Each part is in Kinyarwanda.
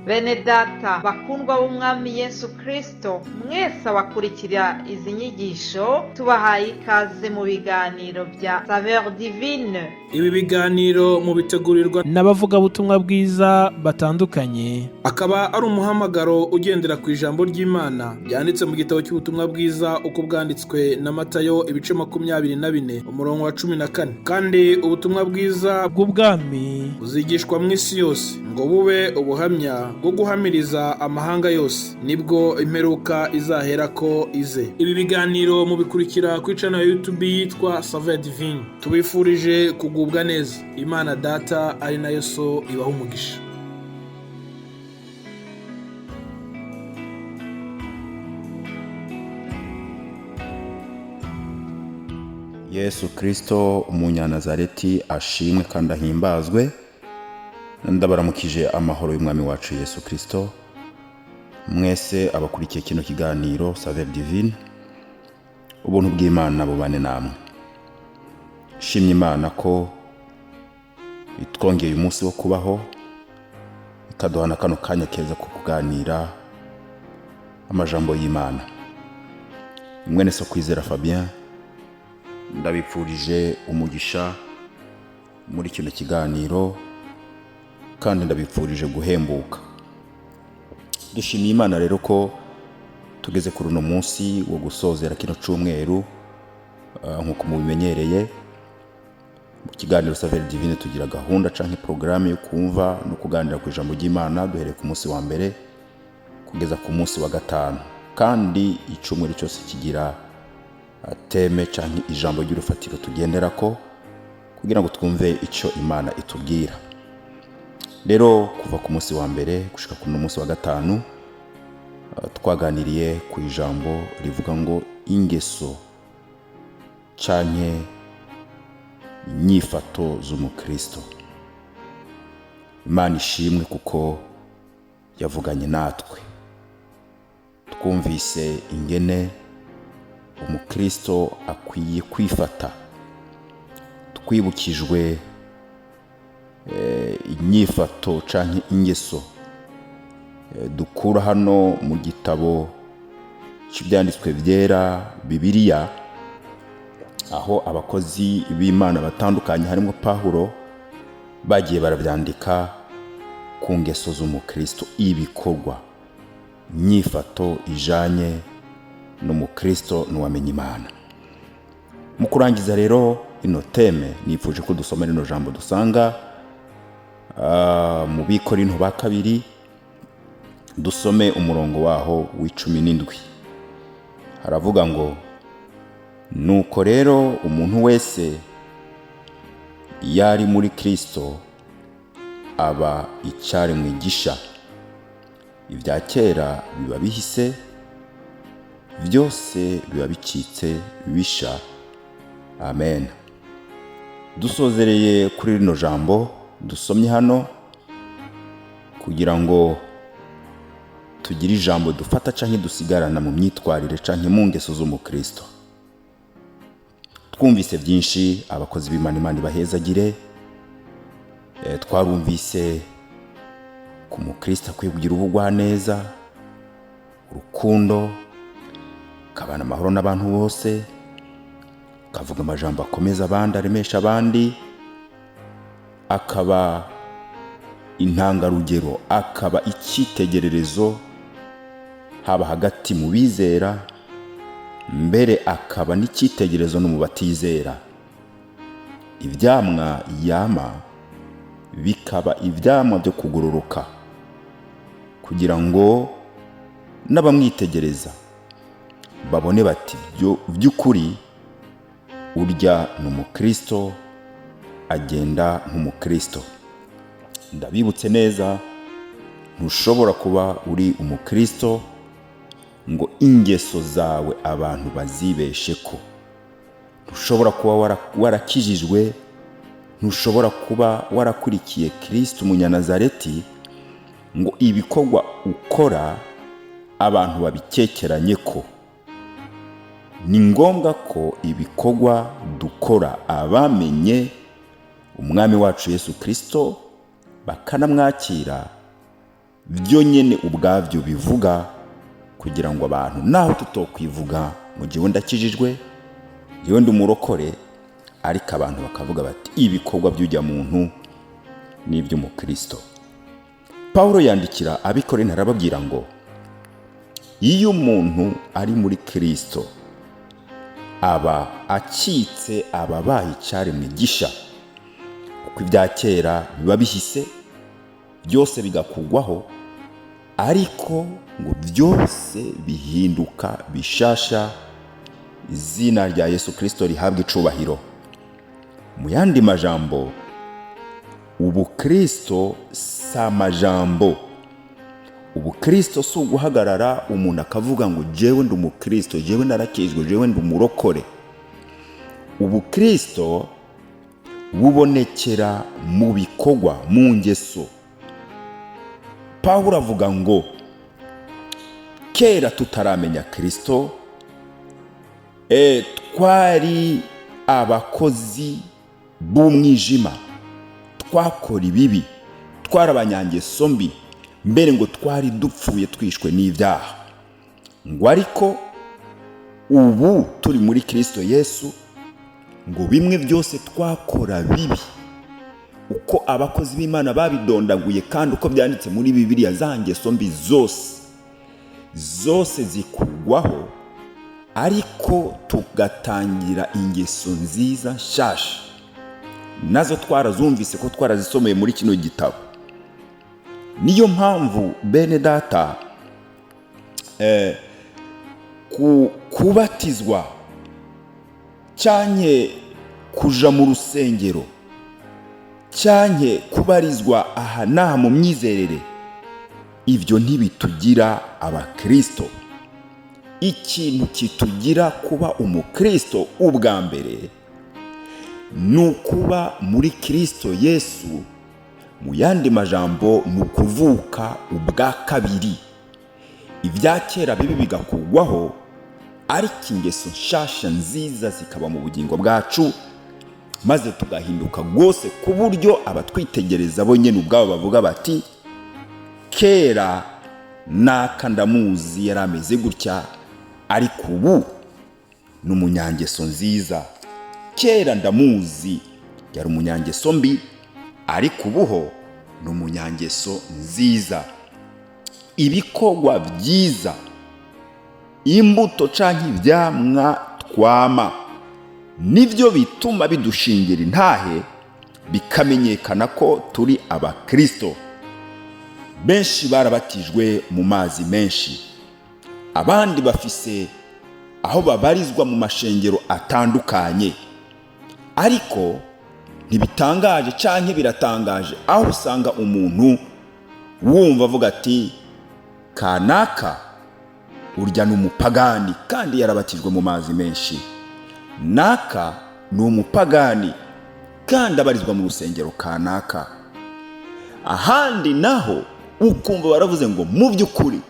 Bene data bakundwa b'umwami Yesu Kristo, mwese abakurikira izi nyigisho tubahaye ikaze mu biganiro bya SAVEUR divine. Ibi biganiro mu bitegurirwa n'abavuga butumwa bwiza batandukanye, akaba ari umuhamagaro ugendera ku ijambo ry'Imana byanditse mu gitabo cy'ubutumwa bwiza uko bwanditswe na Matayo ibice 24 umurongo wa 14. Kandi ubutumwa bwiza bw'ubwami buzigishwa mu isi yose ngo bube ubuhamya bwo guhamiriza amahanga yose, nibwo imperuka izahera ko ize. Ibi biganiro mu bikurikira ku channel ya YouTube yitwa SAVEUR divine. Tubifurije kugubwa neza. Imana Data ari nayo So ibaho umugisha. Yesu Kristo umunyanazareti ashimwe kandi ahimbazwe. Ndabaramukije amahoro y'umwami wacu Yesu Kristo. Mwese abakurikiye kino kiganiro SAVEUR divine, ubuntu bw'Imana bubane namwe. Shimye Imana ko itwongeye umunsi wo kubaho, ikaduhana kano kanya keza ko kuganira amajambo y'Imana. Mwene so Kwizera Fabien, ndabipfurije umugisha muri kino kiganiro kandi ndabipfurije guhembuka. Dushimiye Imana rero ko tugeze kuri uno munsi wo gusozera kino cyumweru. Nkuko mubimenyereye mu kiganiro SAVEUR divine tugira gahunda canke programme yo kumva no kuganira ku ijambo ry'Imana duhereye ku munsi wa mbere kugeza ku munsi wa gatanu, kandi icumweru cyose kigira teme canke ijambo ry'urufatiro tugenderako kugira ngo twumve ico Imana itubwira. Rero kuva ku munsi wa mbere gushika ku munsi wa gatanu twaganiriye ku ijambo rivuga ngo ingeso canke inyifato z'umukristo. Imana ishimwe kuko yavuganye natwe. Twumvise ingene umukristo akwiye kwifata, twibukijwe inyifato canke ingeso dukura hano mu gitabo cy'ibyanditswe byera Bibiliya, aho abakozi b'Imana batandukanye harimo Pawulo bagiye barabyandika ku ngeso z'umukristo, ibikorwa inyifato ijanye n'umukristo n'uwamenye Imana. Mu kurangiza rero ino teme nifuje ko dusoma rino jambo dusanga mu Bikorinto ba kabiri, dusome umurongo waho w'17. Haravuga ngo nuko rero umuntu wese yari muri Kristo aba icyari mwigisha, ibya kera biba bihise, byose biba bicitse bisha. Amen. Dusozereye kuri rino jambo dusomye hano kugira ngo tugire ijambo dufata canke dusigarana mu myitwarire canke mu ngeso z'umukristo. Twumvise byinshi abakozi b'Imana, Imana ibahezagire. Twarumvise ku mukristo akwiye kugira ubugwaneza, urukundo, kabana amahoro n'abantu bose, kavuga amajambo akomeza abandi, aremesha abandi, akaba intangarugero, akaba icyitegererezo haba hagati mu bizera, mbere akaba n'icyitegererezo no mu batizera. Ibyamwa yama bikaba ibyamwa byo kugororoka, kugira ngo n'abamwitegereza babone bati by'ukuri urya n'umukristo, agenda nk'umukristo. Ndabibutse neza, ntushobora kuba uri umukristo ngo ingeso zawe abantu bazibeshe ko. Ntushobora kuba warakijijwe, ntushobora kuba warakurikiye Kristo umunyanazareti ngo ibikorwa ukora abantu babikekeranye ko. Ni ngombwa ko ibikorwa dukora abamenye umwami wacu Yesu Kristo bakanamwakira byo nyene ubwabyo bivuga kugira ngo abantu naho tutokwivuga mu gihe ndakijijwe yewe ndi umurokore, ariko abantu bakavuga bati ibikorwa by'ujya muntu ni iby'umukristo. Pawulo yandikira abikorintho arababwira ngo iyo umuntu ari muri Kristo aba acitse, ababaye icyaremwe gisha, kuko ibya kera biba bihise byose bigakugwaho, ariko ngo byose bihinduka bishasha, izina rya Yesu Kristo rihabwa icubahiro. Mu yandi majambo, ubukristo si amajambo. Ubukristo si uguhagarara umuntu akavuga ngo jewe ndi umukristo, jewe narakijwe, jewe ndi umurokore. Ubukristo bubonekera mu bikorwa, mu ngeso. Pawulo avuga ngo kera tutaramenya Kristo twari abakozi b'umwijima, twakora ibibi, twari abanyangeso mbi, mbere ngo twari dupfuye twishwe n'ibyaha. Ngo ariko ubu turi muri Kristo Yesu, ngo bimwe byose twakora bibi, uko abakozi b'Imana babidondaguye kandi uko byanditse muri Bibiliya, za ngeso mbi zose zikugwaho, ariko tugatangira ingeso nziza nshasha. Nazo twarazumvise ko twarazisomeye muri kino gitabo. Niyo mpamvu bene data, kubatizwa cyanye kuja mu rusengero cyanye kubarizwa aha n'aha mu myizerere, ibyo ntibitugira abakristo. Ikintu kitugira kuba umukristo ubwa mbere ni ukuba muri Kristo Yesu. Mu yandi majambo ni ukuvuka ubwa kabiri. Ibya kera bibi bigakugwaho, ariko ingeso nshasha nziza zikaba mu bugingo bwacu, maze tugahinduka rwose ku buryo abatwitegereza bo nyene ubwabo bavuga bati kera naka ndamuzi yari ameze gutya, ariko ubu ni umunyangeso nziza. Kera ndamuzi yari umunyangeso mbi, ariko ubuho ni umunyangeso nziza. Ibikorwa byiza, imbuto canke ivyamwa twama, nivyo bituma bidushingira intahe, bikamenyekana ko turi abakristo. Benshi barabatijwe mu mazi menshi, abandi bafise aho babarizwa mu mashengero atandukanye, ariko ntibitangaje canke biratangaje aho usanga umuntu wumva avuga ati kanaka urya ni umupagani kandi yarabatijwe mu mazi menshi, naka ni umupagani kandi abarizwa mu rusengero kanaka. Ahandi naho ukumva baravuze ngo mu by'ukuri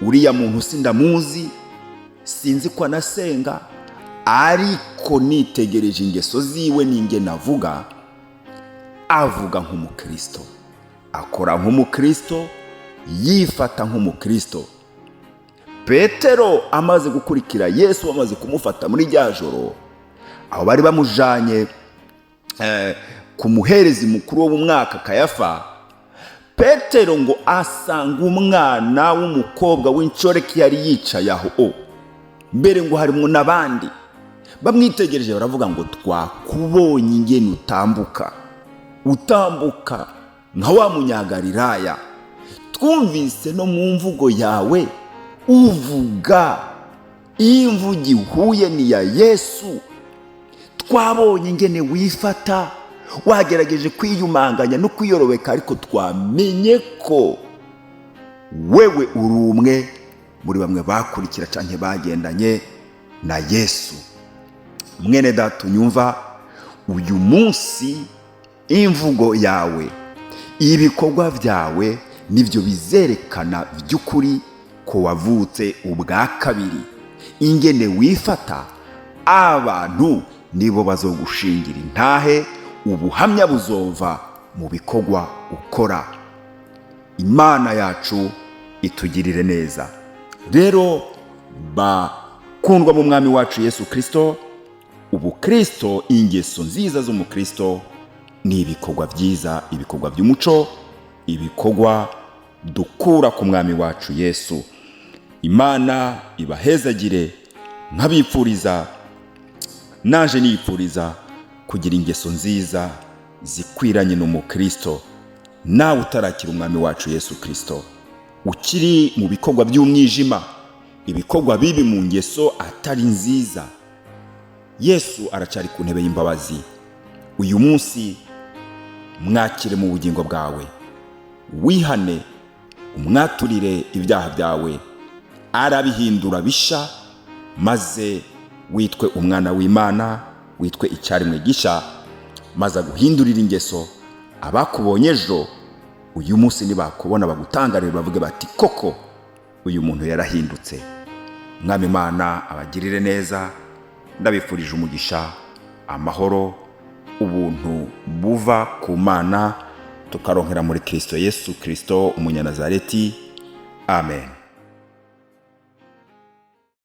uriya muntu sindamuzi, sinzi ko anasenga, ariko nitegereje ingeso ziwe n'ingene avuga nk'umukristo, akora nk'umukristo, yifata nk'umukristo. Petero amaze gukurikira Yesu, amaze kumufata muri rya joro, aho bari bamujanye ku muherezi mukuru wo mu mwaka Kayafa, Petero ngo asanga umwana w'umukobwa w'incoreke yari yicaye aho, mbere ngo harimo n'abandi. Bamwitegereje baravuga ngo twakubonye ingene utambuka nka wa munyagalilaya, twumvise no mu mvugo yawe uvuga imvugo ihuye ni ya Yesu. Twabonye ingene wifata, wagerageje kwiyumanganya no kwiyorobeka, ariko twamenye ko wewe uri umwe muri bamwe bakurikira canke bagendanye na Yesu. Mwene data unyumva, uyu munsi imvugo yawe, ibikorwa byawe nivyo bizerekana by'ukuri ko wavutse ubwa kabiri. Ingene wifata, abantu nibo bazogushingira intahe, ubuhamya buzova mu bikorwa ukora. Imana yacu itugirire neza. Rero bakundwa mu mwami wacu Yesu Kristo, ubukristo, ingeso nziza z'umukristo ni ibikorwa byiza, ibikorwa by'umuco, ibikorwa dukura ku mwami wacu Yesu. Imana ibahezagire, nkabipfuriza naje nipfuriza kugira ingeso nziza zikwiranye n'umukristo. Nawe utarakira umwami wacu Yesu Kristo, ukiri mu bikorwa by'umwijima, ibikorwa bibi, mu ngeso atari nziza, Yesu aracari ku ntebe y'imbabazi. Uyu munsi mwakire mu bugingo bwawe, wihane, umwaturire ibyaha byawe, arabihindura bisha, maze witwe umwana w'Imana, witwe icyaremwe gisha, maze aguhindurira ingeso. Abakubonye ejo, uyu munsi nibakubona bagutangarire, bavuge bati koko uyu muntu yarahindutse. Mwami Imana abagirire neza. Ndabifurije umugisha, amahoro, ubuntu buva ku Mana tukaronkera muri Kristo Yesu Kristo umunyanazareti. Amen.